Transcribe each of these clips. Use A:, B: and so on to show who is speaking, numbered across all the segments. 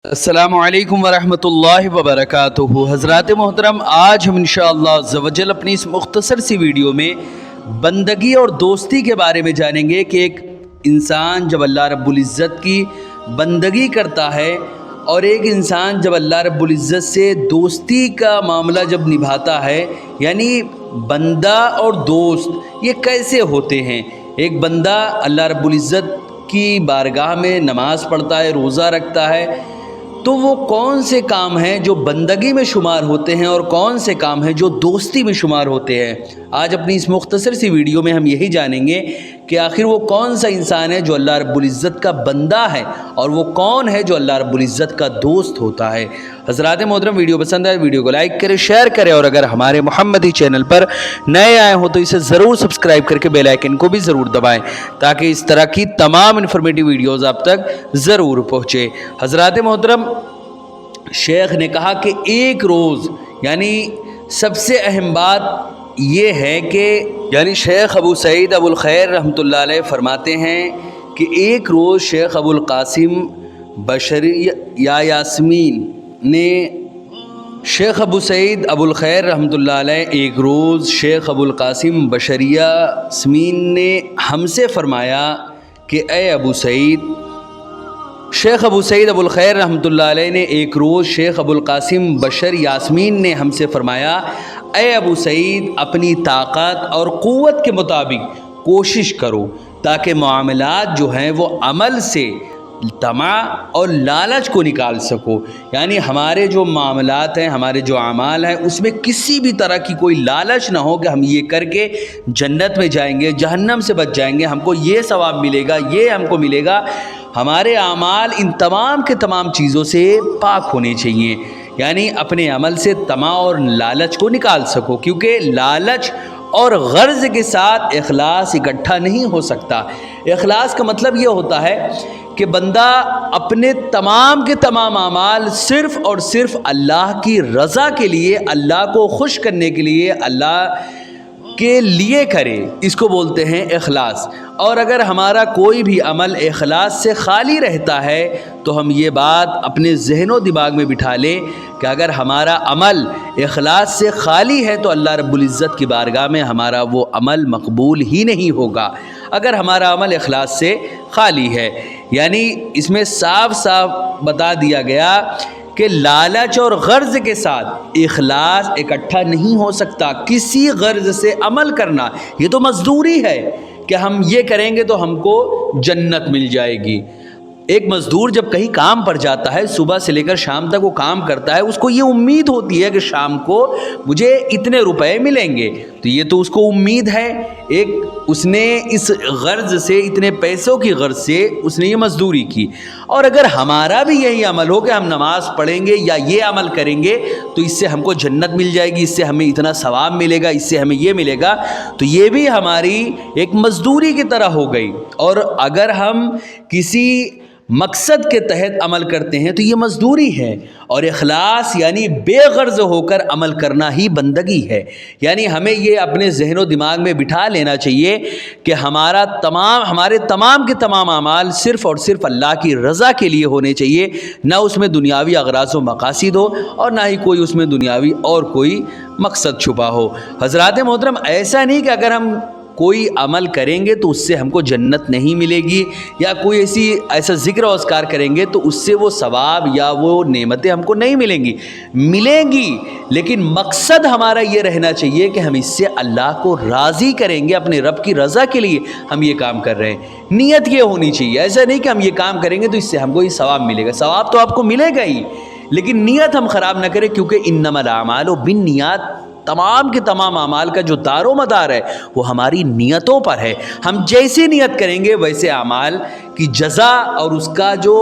A: السلام علیکم ورحمۃ اللہ وبرکاتہ۔ حضرات محترم، آج ہم انشاءاللہ عز و جل اپنی اس مختصر سی ویڈیو میں بندگی اور دوستی کے بارے میں جانیں گے کہ ایک انسان جب اللہ رب العزت کی بندگی کرتا ہے اور ایک انسان جب اللہ رب العزت سے دوستی کا معاملہ جب نبھاتا ہے، یعنی بندہ اور دوست یہ کیسے ہوتے ہیں۔ ایک بندہ اللہ رب العزت کی بارگاہ میں نماز پڑھتا ہے، روزہ رکھتا ہے، تو وہ کون سے کام ہیں جو بندگی میں شمار ہوتے ہیں اور کون سے کام ہیں جو دوستی میں شمار ہوتے ہیں۔ آج اپنی اس مختصر سی ویڈیو میں ہم یہی جانیں گے کہ آخر وہ کون سا انسان ہے جو اللہ رب العزت کا بندہ ہے اور وہ کون ہے جو اللہ رب العزت کا دوست ہوتا ہے۔ حضرات محترم، ویڈیو پسند آئے ویڈیو کو لائک کریں، شیئر کریں، اور اگر ہمارے محمدی چینل پر نئے آئے ہوں تو اسے ضرور سبسکرائب کر کے بیل آئیکن کو بھی ضرور دبائیں تاکہ اس طرح کی تمام انفارمیٹیو ویڈیوز آپ تک ضرور پہنچے۔ حضرات محترم، شیخ نے کہا کہ ایک روز، یعنی سب سے اہم بات یہ ہے کہ شیخ ابو سعید ابو الخیر رحمۃ اللہ علیہ فرماتے ہیں کہ ایک روز شیخ ابو القاسم بشری یا یاسمین نے شیخ ابو سعید ابو الخیر رحمۃ اللہ علیہ ایک روز شیخ ابو القاسم بشریہ یاسمین نے ہم سے فرمایا کہ اے ابو سعید، شیخ ابو سعید ابو الخیر رحمۃ اللہ علیہ نے ایک روز شیخ ابو القاسم بشر یاسمین نے ہم سے فرمایا، اے ابو سعید، اپنی طاقت اور قوت کے مطابق کوشش کرو تاکہ معاملات جو ہیں وہ عمل سے طمع اور لالچ کو نکال سکو۔ یعنی ہمارے جو معاملات ہیں، ہمارے جو اعمال ہیں، اس میں کسی بھی طرح کی کوئی لالچ نہ ہو کہ ہم یہ کر کے جنت میں جائیں گے، جہنم سے بچ جائیں گے، ہم کو یہ ثواب ملے گا، یہ ہم کو ملے گا۔ ہمارے اعمال ان تمام کے تمام چیزوں سے پاک ہونے چاہیے، یعنی اپنے عمل سے طمع اور لالچ کو نکال سکو، کیونکہ لالچ اور غرض کے ساتھ اخلاص اکٹھا نہیں ہو سکتا۔ اخلاص کا مطلب یہ ہوتا ہے کہ بندہ اپنے تمام کے تمام اعمال صرف اور صرف اللہ کی رضا کے لیے، اللہ کو خوش کرنے کے لیے، اللہ کے لیے کرے، اس کو بولتے ہیں اخلاص۔ اور اگر ہمارا کوئی بھی عمل اخلاص سے خالی رہتا ہے تو ہم یہ بات اپنے ذہن و دماغ میں بٹھا لیں کہ اگر ہمارا عمل اخلاص سے خالی ہے تو اللہ رب العزت کی بارگاہ میں ہمارا وہ عمل مقبول ہی نہیں ہوگا، اگر ہمارا عمل اخلاص سے خالی ہے۔ یعنی اس میں صاف صاف بتا دیا گیا کہ لالچ اور غرض کے ساتھ اخلاص اکٹھا نہیں ہو سکتا۔ کسی غرض سے عمل کرنا یہ تو مزدوری ہے کہ ہم یہ کریں گے تو ہم کو جنت مل جائے گی۔ ایک مزدور جب کہیں کام پر جاتا ہے، صبح سے لے کر شام تک وہ کام کرتا ہے، اس کو یہ امید ہوتی ہے کہ شام کو مجھے اتنے روپے ملیں گے، تو یہ تو اس کو امید ہے، ایک اس نے اس غرض سے، اتنے پیسوں کی غرض سے اس نے یہ مزدوری کی۔ اور اگر ہمارا بھی یہی عمل ہو کہ ہم نماز پڑھیں گے یا یہ عمل کریں گے تو اس سے ہم کو جنت مل جائے گی، اس سے ہمیں اتنا ثواب ملے گا، اس سے ہمیں یہ ملے گا، تو یہ بھی ہماری ایک مزدوری کی طرح ہو گئی۔ اور اگر ہم کسی مقصد کے تحت عمل کرتے ہیں تو یہ مزدوری ہے۔ اور اخلاص یعنی بے غرض ہو کر عمل کرنا ہی بندگی ہے۔ یعنی ہمیں یہ اپنے ذہن و دماغ میں بٹھا لینا چاہیے کہ ہمارے تمام کے تمام اعمال صرف اور صرف اللہ کی رضا کے لیے ہونے چاہیے، نہ اس میں دنیاوی اغراض و مقاصد ہو اور نہ ہی کوئی اس میں دنیاوی اور کوئی مقصد چھپا ہو۔ حضرات محترم، ایسا نہیں کہ اگر ہم کوئی عمل کریں گے تو اس سے ہم کو جنت نہیں ملے گی، یا کوئی ایسا ذکر و اذکار کریں گے تو اس سے وہ ثواب یا وہ نعمتیں ہم کو نہیں ملیں گی، لیکن مقصد ہمارا یہ رہنا چاہیے کہ ہم اس سے اللہ کو راضی کریں گے، اپنے رب کی رضا کے لیے ہم یہ کام کر رہے ہیں۔ نیت یہ ہونی چاہیے، ایسا نہیں کہ ہم یہ کام کریں گے تو اس سے ہم کو یہ ثواب ملے گا، ثواب تو آپ کو ملے گا ہی، لیکن نیت ہم خراب نہ کریں، کیونکہ انما الاعمال بالنیات، تمام کے تمام اعمال کا جو دار و مدار ہے وہ ہماری نیتوں پر ہے۔ ہم جیسی نیت کریں گے ویسے اعمال کی جزا اور اس کا جو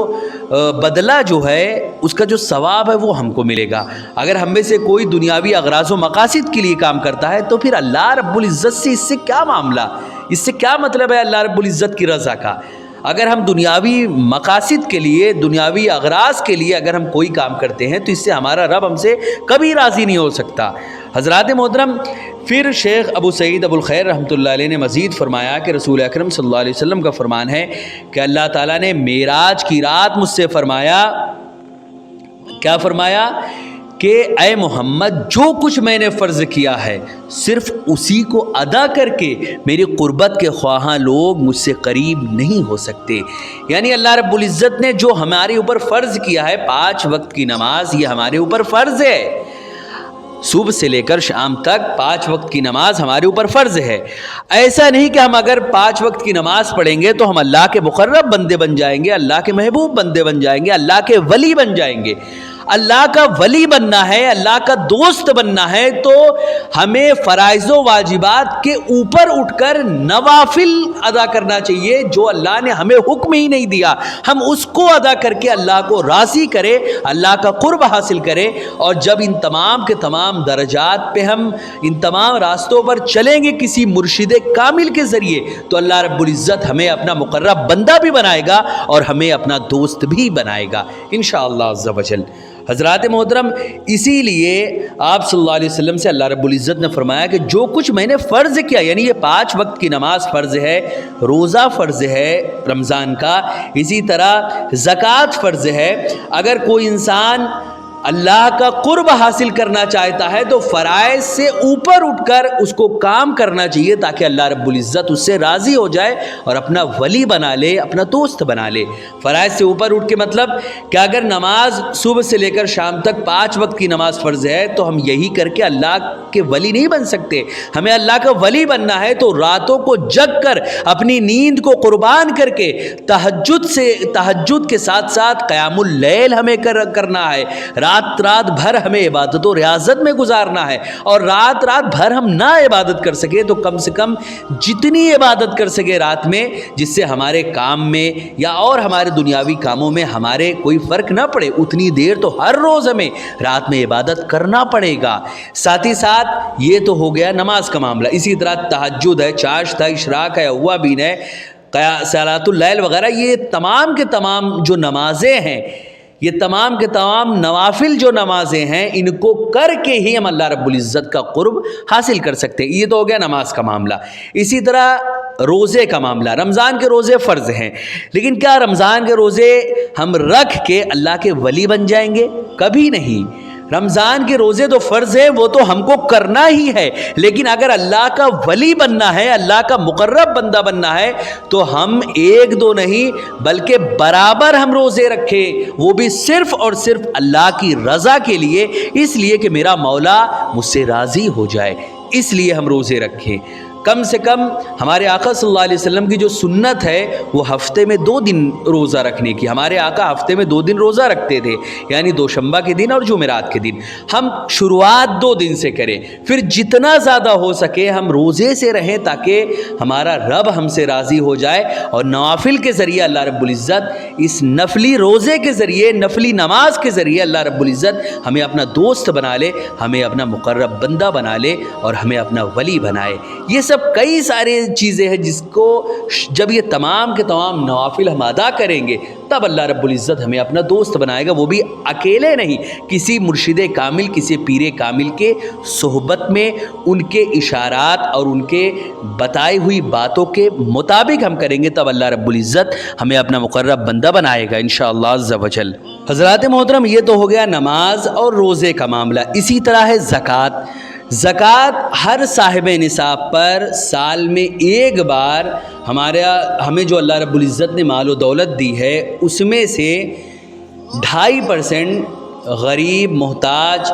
A: بدلہ جو ہے، اس کا جو ثواب ہے وہ ہم کو ملے گا۔ اگر ہم میں سے کوئی دنیاوی اغراض و مقاصد کے لیے کام کرتا ہے تو پھر اللہ رب العزت سے اس سے کیا معاملہ، اس سے کیا مطلب ہے اللہ رب العزت کی رضا کا؟ اگر ہم دنیاوی مقاصد کے لیے، دنیاوی اغراض کے لیے اگر ہم کوئی کام کرتے ہیں تو اس سے ہمارا رب ہم سے کبھی راضی نہیں ہو سکتا۔ حضرات محترم، پھر شیخ ابو سعید ابو الخیر رحمۃ اللہ علیہ نے مزید فرمایا کہ رسول اکرم صلی اللہ علیہ وسلم کا فرمان ہے کہ اللہ تعالیٰ نے معراج کی رات مجھ سے فرمایا، کیا فرمایا کہ اے محمد، جو کچھ میں نے فرض کیا ہے صرف اسی کو ادا کر کے میری قربت کے خواہاں لوگ مجھ سے قریب نہیں ہو سکتے۔ یعنی اللہ رب العزت نے جو ہمارے اوپر فرض کیا ہے 5 وقت کی نماز، یہ ہمارے اوپر فرض ہے، صبح سے لے کر شام تک 5 وقت کی نماز ہمارے اوپر فرض ہے۔ ایسا نہیں کہ ہم اگر 5 وقت کی نماز پڑھیں گے تو ہم اللہ کے مقرب بندے بن جائیں گے، اللہ کے محبوب بندے بن جائیں گے، اللہ کے ولی بن جائیں گے۔ اللہ کا ولی بننا ہے، اللہ کا دوست بننا ہے تو ہمیں فرائض و واجبات کے اوپر اٹھ کر نوافل ادا کرنا چاہیے، جو اللہ نے ہمیں حکم ہی نہیں دیا، ہم اس کو ادا کر کے اللہ کو راضی کرے، اللہ کا قرب حاصل کرے۔ اور جب ان تمام کے تمام درجات پہ ہم ان تمام راستوں پر چلیں گے کسی مرشد کامل کے ذریعے، تو اللہ رب العزت ہمیں اپنا مقرب بندہ بھی بنائے گا اور ہمیں اپنا دوست بھی بنائے گا انشاءاللہ عز و جل۔ حضرات محترم، اسی لیے آپ صلی اللہ علیہ وسلم سے اللہ رب العزت نے فرمایا کہ جو کچھ میں نے فرض کیا، یعنی یہ 5 وقت کی نماز فرض ہے، روزہ فرض ہے رمضان کا، اسی طرح زکوٰۃ فرض ہے۔ اگر کوئی انسان اللہ کا قرب حاصل کرنا چاہتا ہے تو فرائض سے اوپر اٹھ کر اس کو کام کرنا چاہیے تاکہ اللہ رب العزت اس سے راضی ہو جائے اور اپنا ولی بنا لے، اپنا دوست بنا لے۔ فرائض سے اوپر اٹھ کے مطلب کہ اگر نماز صبح سے لے کر شام تک 5 وقت کی نماز فرض ہے تو ہم یہی کر کے اللہ کے ولی نہیں بن سکتے۔ ہمیں اللہ کا ولی بننا ہے تو راتوں کو جگ کر اپنی نیند کو قربان کر کے تہجد کے ساتھ ساتھ قیام اللیل ہمیں کرنا ہے، رات بھر ہمیں عبادت و ریاضت میں گزارنا ہے۔ اور رات بھر ہم نہ عبادت کر سکے تو کم سے کم جتنی عبادت کر سکے رات میں، جس سے ہمارے کام میں یا اور ہمارے دنیاوی کاموں میں ہمارے کوئی فرق نہ پڑے، اتنی دیر تو ہر روز ہمیں رات میں عبادت کرنا پڑے گا۔ ساتھ ہی ساتھ یہ تو ہو گیا نماز کا معاملہ، اسی طرح تہجد ہے، چاشت ہے، اشراق ہے، اوابین ہے، صلاۃ اللیل وغیرہ، یہ تمام کے تمام جو نمازیں ہیں، یہ تمام کے تمام نوافل جو نمازیں ہیں، ان کو کر کے ہی ہم اللہ رب العزت کا قرب حاصل کر سکتے ہیں۔ یہ تو ہو گیا نماز کا معاملہ۔ اسی طرح روزے کا معاملہ، رمضان کے روزے فرض ہیں، لیکن کیا رمضان کے روزے ہم رکھ کے اللہ کے ولی بن جائیں گے؟ کبھی نہیں۔ رمضان کے روزے تو فرض ہیں، وہ تو ہم کو کرنا ہی ہے، لیکن اگر اللہ کا ولی بننا ہے، اللہ کا مقرب بندہ بننا ہے تو ہم 1-2 نہیں بلکہ برابر ہم روزے رکھیں، وہ بھی صرف اور صرف اللہ کی رضا کے لیے، اس لیے کہ میرا مولا مجھ سے راضی ہو جائے، اس لیے ہم روزے رکھیں۔ کم سے کم ہمارے آقا صلی اللہ علیہ وسلم کی جو سنت ہے وہ ہفتے میں 2 دن روزہ رکھنے کی۔ ہمارے آقا ہفتے میں 2 دن روزہ رکھتے تھے، یعنی دوشنبہ کے دن اور جمعرات کے دن۔ ہم شروعات 2 دن سے کریں، پھر جتنا زیادہ ہو سکے ہم روزے سے رہیں تاکہ ہمارا رب ہم سے راضی ہو جائے، اور نوافل کے ذریعے اللہ رب العزت اس نفلی روزے کے ذریعے، نفلی نماز کے ذریعے اللہ رب العزت ہمیں اپنا دوست بنا لے، ہمیں اپنا مقرب بندہ بنا لے اور ہمیں اپنا ولی بنائے۔ یہ سب کئی سارے چیزیں ہیں جس کو جب یہ تمام کے تمام نوافل ہم ادا کریں گے تب اللہ رب العزت ہمیں اپنا دوست بنائے گا، وہ بھی اکیلے نہیں، کسی مرشد کامل، کسی پیر کامل کے صحبت میں، ان کے اشارات اور ان کے بتائی ہوئی باتوں کے مطابق ہم کریں گے، تب اللہ رب العزت ہمیں اپنا مقرب بندہ بنائے گا انشاءاللہ عز و جل۔ حضرات محترم، یہ تو ہو گیا نماز اور روزے کا معاملہ۔ اسی طرح ہے زکوٰۃ۔ زکوٰۃ ہر صاحب نصاب پر سال میں 1 بار ہمیں جو اللہ رب العزت نے مال و دولت دی ہے اس میں سے 2.5% غریب، محتاج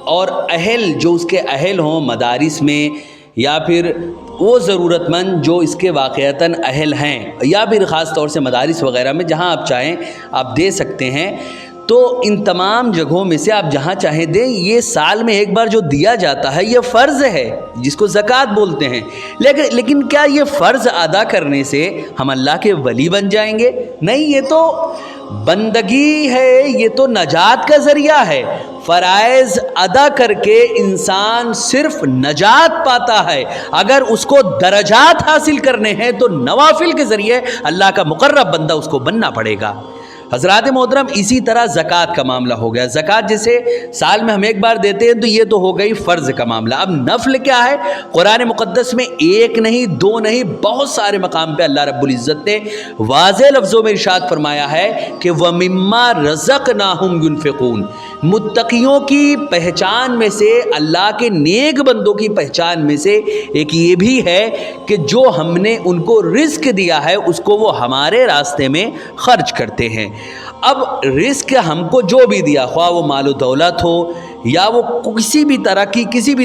A: اور اہل، جو اس کے اہل ہوں مدارس میں، یا پھر وہ ضرورت مند جو اس کے واقعتاً اہل ہیں، یا پھر خاص طور سے مدارس وغیرہ میں جہاں آپ چاہیں آپ دے سکتے ہیں۔ تو ان تمام جگہوں میں سے آپ جہاں چاہیں دیں، یہ سال میں 1 بار جو دیا جاتا ہے یہ فرض ہے جس کو زکوٰۃ بولتے ہیں۔ لیکن کیا یہ فرض ادا کرنے سے ہم اللہ کے ولی بن جائیں گے؟ نہیں، یہ تو بندگی ہے، یہ تو نجات کا ذریعہ ہے۔ فرائض ادا کر کے انسان صرف نجات پاتا ہے، اگر اس کو درجات حاصل کرنے ہیں تو نوافل کے ذریعے اللہ کا مقرب بندہ اس کو بننا پڑے گا۔ حضرات محترم اسی طرح زکوٰۃ کا معاملہ ہو گیا. زکوٰۃ جیسے سال میں ہم ایک بار دیتے ہیں تو یہ تو ہو گئی فرض کا معاملہ. اب نفل کیا ہے؟ قرآن مقدس میں ایک نہیں دو نہیں بہت سارے مقام پہ اللہ رب العزت نے واضح لفظوں میں ارشاد فرمایا ہے کہ وَمِمَّا رَزَقْنَاهُمْ يُنْفِقُونَ. متقیوں کی پہچان میں سے، اللہ کے نیک بندوں کی پہچان میں سے ایک یہ بھی ہے کہ جو ہم نے ان کو رزق دیا ہے اس کو وہ ہمارے راستے میں خرچ کرتے ہیں. اب رزق ہم کو جو بھی دیا، خواہ وہ مال و دولت ہو یا وہ کسی بھی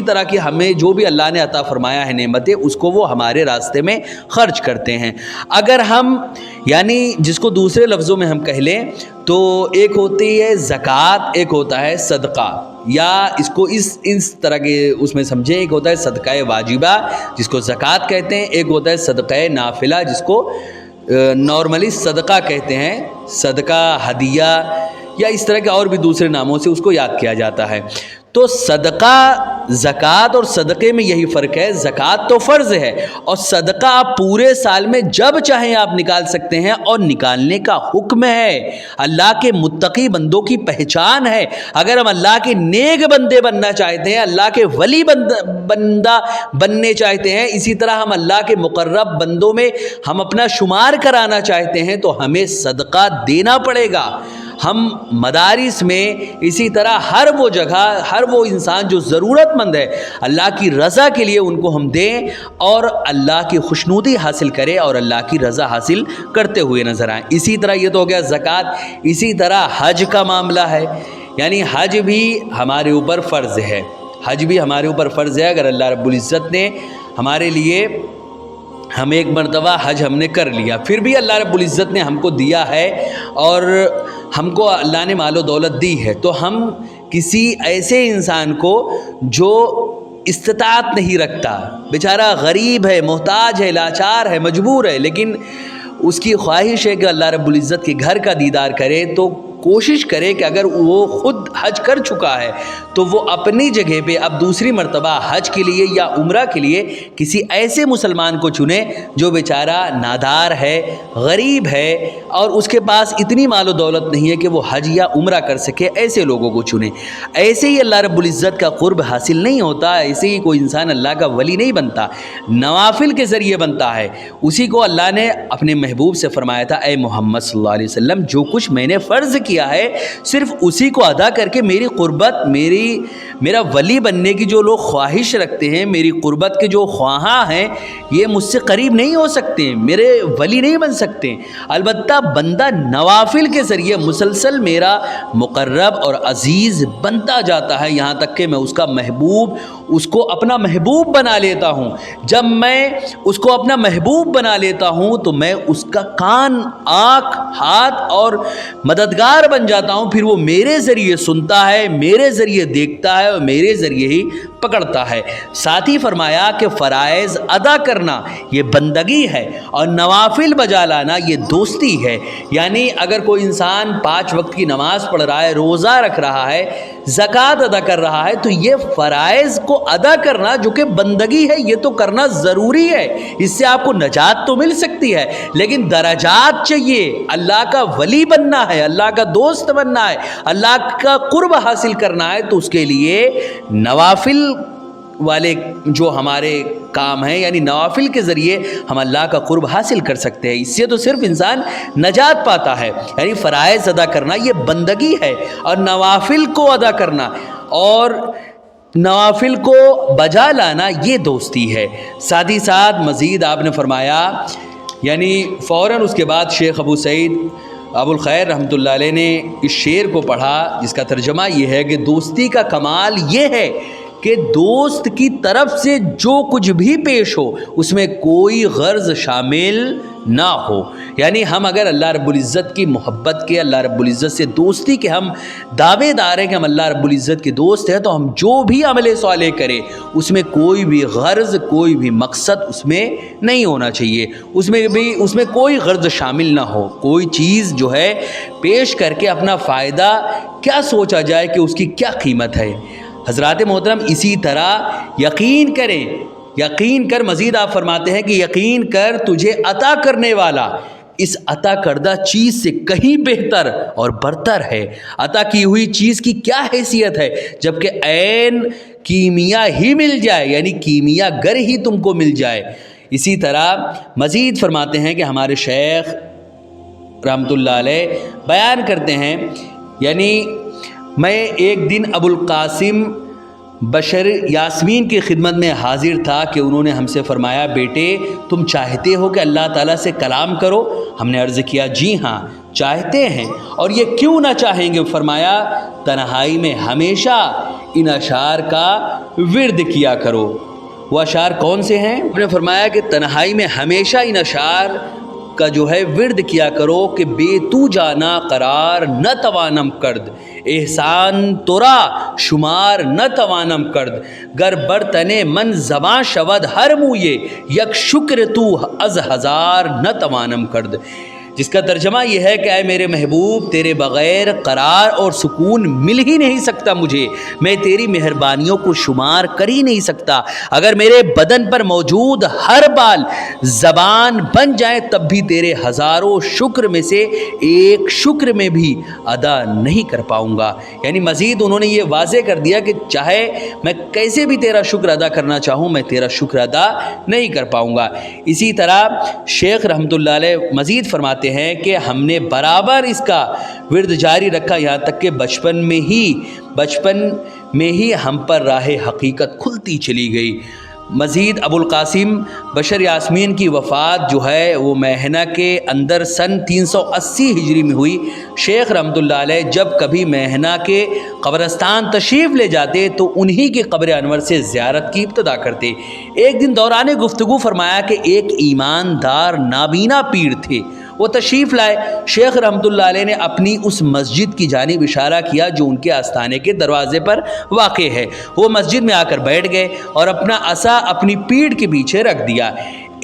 A: طرح کی ہمیں جو بھی اللہ نے عطا فرمایا ہے نعمتیں، اس کو وہ ہمارے راستے میں خرچ کرتے ہیں. اگر ہم یعنی جس کو دوسرے لفظوں میں ہم کہہ لیں تو ایک ہوتی ہے زکوٰۃ، ایک ہوتا ہے صدقہ، یا اس کو اس طرح کے اس میں سمجھیں. ایک ہوتا ہے صدقہ واجبہ جس کو زکوٰۃ کہتے ہیں، ایک ہوتا ہے صدقہ نافلہ جس کو نارملی صدقہ کہتے ہیں، صدقہ ہدیہ یا اس طرح کے اور بھی دوسرے ناموں سے اس کو یاد کیا جاتا ہے. تو صدقہ، زکوٰۃ اور صدقے میں یہی فرق ہے. زکوٰۃ تو فرض ہے اور صدقہ آپ پورے سال میں جب چاہیں آپ نکال سکتے ہیں اور نکالنے کا حکم ہے. اللہ کے متقی بندوں کی پہچان ہے. اگر ہم اللہ کے نیک بندے بننا چاہتے ہیں، اللہ کے ولی بندہ بننے چاہتے ہیں، اسی طرح ہم اللہ کے مقرب بندوں میں ہم اپنا شمار کرانا چاہتے ہیں تو ہمیں صدقہ دینا پڑے گا. ہم مدارس میں اسی طرح ہر وہ جگہ، ہر وہ انسان جو ضرورت مند ہے، اللہ کی رضا کے لیے ان کو ہم دیں اور اللہ کی خوشنودی حاصل کریں اور اللہ کی رضا حاصل کرتے ہوئے نظر آئیں. اسی طرح یہ تو ہو گیا زکوٰۃ. اسی طرح حج کا معاملہ ہے، یعنی حج بھی ہمارے اوپر فرض ہے. حج بھی ہمارے اوپر فرض ہے. اگر اللہ رب العزت نے ہمارے لیے، ہم ایک مرتبہ حج ہم نے کر لیا، پھر بھی اللہ رب العزت نے ہم کو دیا ہے اور ہم کو اللہ نے مال و دولت دی ہے، تو ہم کسی ایسے انسان کو جو استطاعت نہیں رکھتا، بیچارہ غریب ہے، محتاج ہے، لاچار ہے، مجبور ہے، لیکن اس کی خواہش ہے کہ اللہ رب العزت کے گھر کا دیدار کرے، تو کوشش کرے کہ اگر وہ خود حج کر چکا ہے تو وہ اپنی جگہ پہ اب دوسری مرتبہ حج کے لیے یا عمرہ کے لیے کسی ایسے مسلمان کو چنے جو بیچارہ نادار ہے، غریب ہے اور اس کے پاس اتنی مال و دولت نہیں ہے کہ وہ حج یا عمرہ کر سکے. ایسے لوگوں کو چنے. ایسے ہی اللہ رب العزت کا قرب حاصل نہیں ہوتا، ایسے ہی کوئی انسان اللہ کا ولی نہیں بنتا، نوافل کے ذریعے بنتا ہے. اسی کو اللہ نے اپنے محبوب سے فرمایا تھا، اے محمد صلی اللہ علیہ وسلم، جو کچھ میں نے فرض کیا ہے صرف اسی کو ادا کر کے میری قربت، میرا ولی بننے کی جو لوگ خواہش رکھتے ہیں، میری قربت کے جو خواہاں ہیں، یہ مجھ سے قریب نہیں ہو سکتے، میرے ولی نہیں بن سکتے. البتہ بندہ نوافل کے ذریعے مسلسل میرا مقرب اور عزیز بنتا جاتا ہے، یہاں تک کہ میں اس کا محبوب، اس کو اپنا محبوب بنا لیتا ہوں. جب میں اس کو اپنا محبوب بنا لیتا ہوں تو میں اس کا کان، آنکھ، ہاتھ اور مددگار بن جاتا ہوں. پھر وہ میرے ذریعے سنتا ہے، میرے ذریعے دیکھتا ہے اور میرے ذریعے ہی پکڑتا ہے. ساتھ ہی فرمایا کہ فرائض ادا کرنا یہ بندگی ہے اور نوافل بجا لانا یہ دوستی ہے. یعنی اگر کوئی انسان 5 وقت کی نماز پڑھ رہا ہے، روزہ رکھ رہا ہے، زکوٰۃ ادا کر رہا ہے، تو یہ فرائض کو ادا کرنا جو کہ بندگی ہے یہ تو کرنا ضروری ہے. اس سے آپ کو نجات تو مل سکتی ہے، لیکن درجات چاہیے. اللہ کا ولی بننا ہے، اللہ کا دوست بننا ہے، اللہ کا قرب حاصل کرنا ہے، تو اس کے لیے نوافل والے جو ہمارے کام ہیں، یعنی نوافل کے ذریعے ہم اللہ کا قرب حاصل کر سکتے ہیں. اس سے تو صرف انسان نجات پاتا ہے. یعنی فرائض ادا کرنا یہ بندگی ہے اور نوافل کو ادا کرنا اور نوافل کو بجا لانا یہ دوستی ہے. ساتھ ہی ساتھ مزید آپ نے فرمایا، یعنی فوراً اس کے بعد شیخ ابو سعید ابو الخیر رحمۃ اللہ علیہ نے اس شعر کو پڑھا جس کا ترجمہ یہ ہے کہ دوستی کا کمال یہ ہے کہ دوست کی طرف سے جو کچھ بھی پیش ہو اس میں کوئی غرض شامل نہ ہو. یعنی ہم اگر اللہ رب العزت کی محبت کے، اللہ رب العزت سے دوستی کے ہم دعوے دار ہیں کہ ہم اللہ رب العزت کے دوست ہیں، تو ہم جو بھی عمل صالح کریں اس میں کوئی بھی غرض، کوئی بھی مقصد اس میں نہیں ہونا چاہیے، اس میں کوئی غرض شامل نہ ہو. کوئی چیز جو ہے پیش کر کے اپنا فائدہ کیا سوچا جائے کہ اس کی کیا قیمت ہے. حضرات محترم اسی طرح یقین کر، مزید آپ فرماتے ہیں کہ یقین کر تجھے عطا کرنے والا اس عطا کردہ چیز سے کہیں بہتر اور برتر ہے۔ عطا کی ہوئی چیز کی کیا حیثیت ہے جبکہ عین کیمیا ہی مل جائے، یعنی کیمیا گر ہی تم کو مل جائے۔ اسی طرح مزید فرماتے ہیں کہ ہمارے شیخ رحمۃ اللہ علیہ بیان کرتے ہیں، یعنی میں ایک دن ابو القاسم بشر یاسمین کی خدمت میں حاضر تھا کہ انہوں نے ہم سے فرمایا، بیٹے تم چاہتے ہو کہ اللہ تعالیٰ سے کلام کرو؟ ہم نے عرض کیا جی ہاں چاہتے ہیں، اور یہ کیوں نہ چاہیں گے؟ فرمایا تنہائی میں ہمیشہ ان اشعار کا ورد کیا کرو۔ وہ اشعار کون سے ہیں؟ انہوں نے فرمایا کہ تنہائی میں ہمیشہ ان اشعار کا جو ہے ورد کیا کرو کہ بے تو جانا قرار نہ توانم کرد، احسان تورا شمار نہ توانم کرد، گر برتنے من زباں شود ہر موئے، یک شکر تو از ہزار نہ توانم کرد۔ جس کا ترجمہ یہ ہے کہ اے میرے محبوب تیرے بغیر قرار اور سکون مل ہی نہیں سکتا مجھے، میں تیری مہربانیوں کو شمار کر ہی نہیں سکتا، اگر میرے بدن پر موجود ہر بال زبان بن جائیں تب بھی تیرے ہزاروں شکر میں سے ایک شکر میں بھی ادا نہیں کر پاؤں گا۔ یعنی مزید انہوں نے یہ واضح کر دیا کہ چاہے میں کیسے بھی تیرا شکر ادا کرنا چاہوں میں تیرا شکر ادا نہیں کر پاؤں گا۔ اسی طرح شیخ رحمۃ اللہ علیہ مزید فرماتے ہیں کہ ہم نے برابر اس کا ورد جاری رکھا، یہاں تک کہ بچپن میں ہی ہم پر راہ حقیقت کھلتی چلی گئی۔ مزید ابو القاسم بشر یاسمین کی وفات جو ہے وہ مہینہ کے اندر سن 380 ہجری میں ہوئی۔ شیخ رحمۃ اللہ علیہ جب کبھی مہینہ کے قبرستان تشریف لے جاتے تو انہی کے قبر انور سے زیارت کی ابتدا کرتے۔ ایک دن دوران گفتگو فرمایا کہ ایک ایماندار نابینا پیر تھے، وہ تشریف لائے۔ شیخ رحمۃ اللہ علیہ نے اپنی اس مسجد کی جانب اشارہ کیا جو ان کے آستانے کے دروازے پر واقع ہے۔ وہ مسجد میں آ کر بیٹھ گئے اور اپنا عصا اپنی پیٹھ کے پیچھے رکھ دیا۔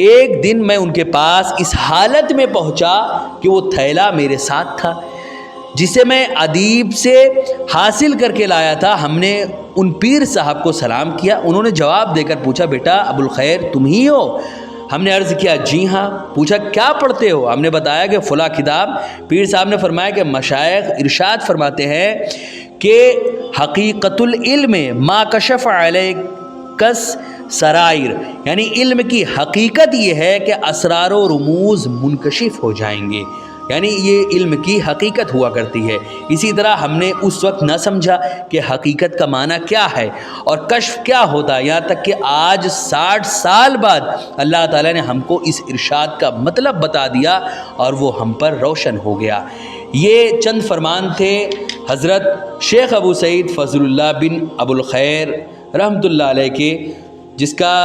A: ایک دن میں ان کے پاس اس حالت میں پہنچا کہ وہ تھیلا میرے ساتھ تھا جسے میں ادیب سے حاصل کر کے لایا تھا۔ ہم نے ان پیر صاحب کو سلام کیا، انہوں نے جواب دے کر پوچھا، بیٹا ابو الخیر تم ہی ہو؟ ہم نے عرض کیا جی ہاں۔ پوچھا کیا پڑھتے ہو؟ ہم نے بتایا کہ فلاں کتاب۔ پیر صاحب نے فرمایا کہ مشائخ ارشاد فرماتے ہیں کہ حقیقت العلم ما کشف علیکس سرائر، یعنی علم کی حقیقت یہ ہے کہ اسرار و رموز منکشف ہو جائیں گے، یعنی یہ علم کی حقیقت ہوا کرتی ہے۔ اسی طرح ہم نے اس وقت نہ سمجھا کہ حقیقت کا معنی کیا ہے اور کشف کیا ہوتا ہے، یہاں تک کہ آج 60 سال بعد اللہ تعالیٰ نے ہم کو اس ارشاد کا مطلب بتا دیا اور وہ ہم پر روشن ہو گیا۔ یہ چند فرمان تھے حضرت شیخ ابو سعید فضل اللہ بن ابو الخیر رحمۃ اللہ علیہ کے، جس کا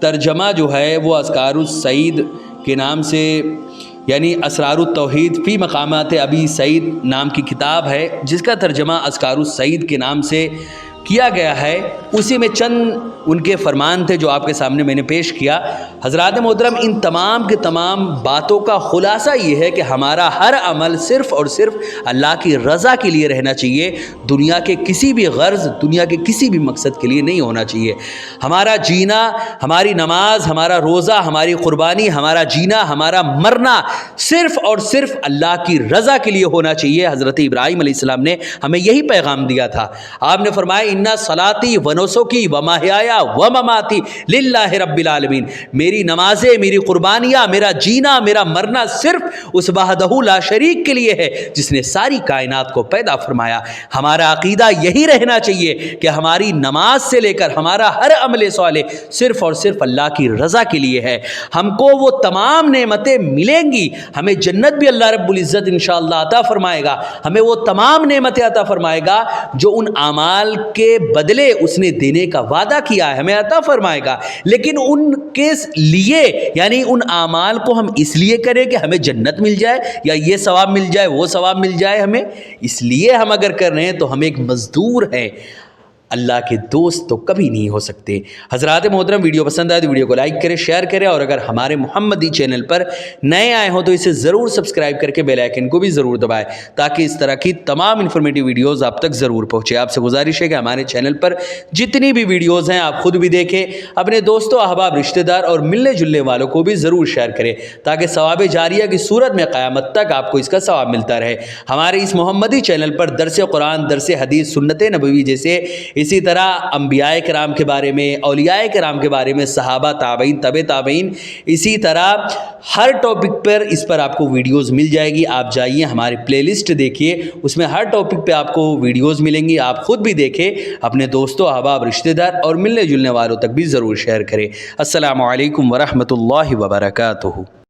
A: ترجمہ جو ہے وہ اذکار السعید کے نام سے، یعنی اسرار التوحید فی مقامات ابی سعید نام کی کتاب ہے جس کا ترجمہ اذکار السعید کے نام سے کیا گیا ہے۔ اسی میں چند ان کے فرمان تھے جو آپ کے سامنے میں نے پیش کیا۔ حضرات محترم، ان تمام کے تمام باتوں کا خلاصہ یہ ہے کہ ہمارا ہر عمل صرف اور صرف اللہ کی رضا کے لیے رہنا چاہیے، دنیا کے کسی بھی غرض، دنیا کے کسی بھی مقصد کے لیے نہیں ہونا چاہیے۔ ہمارا جینا، ہماری نماز، ہمارا روزہ، ہماری قربانی، ہمارا جینا، ہمارا مرنا صرف اور صرف اللہ کی رضا کے لیے ہونا چاہیے۔ حضرت ابراہیم علیہ السلام نے ہمیں یہی پیغام دیا تھا۔ آپ نے فرمایا اِنَّ صَلَاتِي وَنُسُكِي وَمَحْيَايَ وَمَمَاتِي لِلَّهِ رَبِّ الْعَالَمِينَ، میری نمازیں، میری قربانیاں، میرا جینا، میرا مرنا صرف اس وحدہ لا شریک کے لیے ہے جس نے ساری کائنات کو پیدا فرمایا۔ ہمارا عقیدہ یہی رہنا چاہیے کہ ہماری نماز سے لے کر ہمارا ہر عمل صالح صرف اور صرف اللہ کی رضا کے لیے ہے۔ ہم کو وہ تمام نعمتیں ملیں گی، ہمیں جنت بھی اللہ رب العزت انشاءاللہ عطا فرمائے گا، ہمیں وہ تمام نعمتیں عطا فرمائے گا جو ان اعمال کے بدلے اس نے دینے کا وعدہ کیا ہے، ہمیں عطا فرمائے گا۔ لیکن ان کے لیے، یعنی ان اعمال کو ہم اس لیے کریں کہ ہمیں جنت مل جائے یا یہ ثواب مل جائے وہ ثواب مل جائے، ہمیں اس لیے ہم اگر کر رہے ہیں تو ہم ایک مزدور ہیں۔ اللہ کے دوست تو کبھی نہیں ہو سکتے۔ حضرات محترم، ویڈیو پسند آئے تو ویڈیو کو لائک کریں، شیئر کریں، اور اگر ہمارے محمدی چینل پر نئے آئے ہوں تو اسے ضرور سبسکرائب کر کے بیل آئیکن کو بھی ضرور دبائیں تاکہ اس طرح کی تمام انفارمیٹیو ویڈیوز آپ تک ضرور پہنچے۔ آپ سے گزارش ہے کہ ہمارے چینل پر جتنی بھی ویڈیوز ہیں آپ خود بھی دیکھیں، اپنے دوستوں، احباب، رشتہ دار اور ملنے جلنے والوں کو بھی ضرور شیئر کریں تاکہ ثواب جاریہ کی صورت میں قیامت تک آپ کو اس کا ثواب ملتا رہے۔ ہمارے اس محمدی چینل پر درس قرآن، درس حدیث، سنت نبوی جیسے اسی طرح انبیاء کرام کے بارے میں، اولیاء کرام کے بارے میں، صحابہ، تابعین، تبع تابعین، اسی طرح ہر ٹاپک پر اس پر آپ کو ویڈیوز مل جائے گی۔ آپ جائیے ہماری پلے لسٹ دیکھیے، اس میں ہر ٹاپک پہ آپ کو ویڈیوز ملیں گی، آپ خود بھی دیکھیں، اپنے دوستوں، احباب، رشتہ دار اور ملنے جلنے والوں تک بھی ضرور شیئر کریں۔ السلام علیکم ورحمۃ اللہ وبرکاتہ۔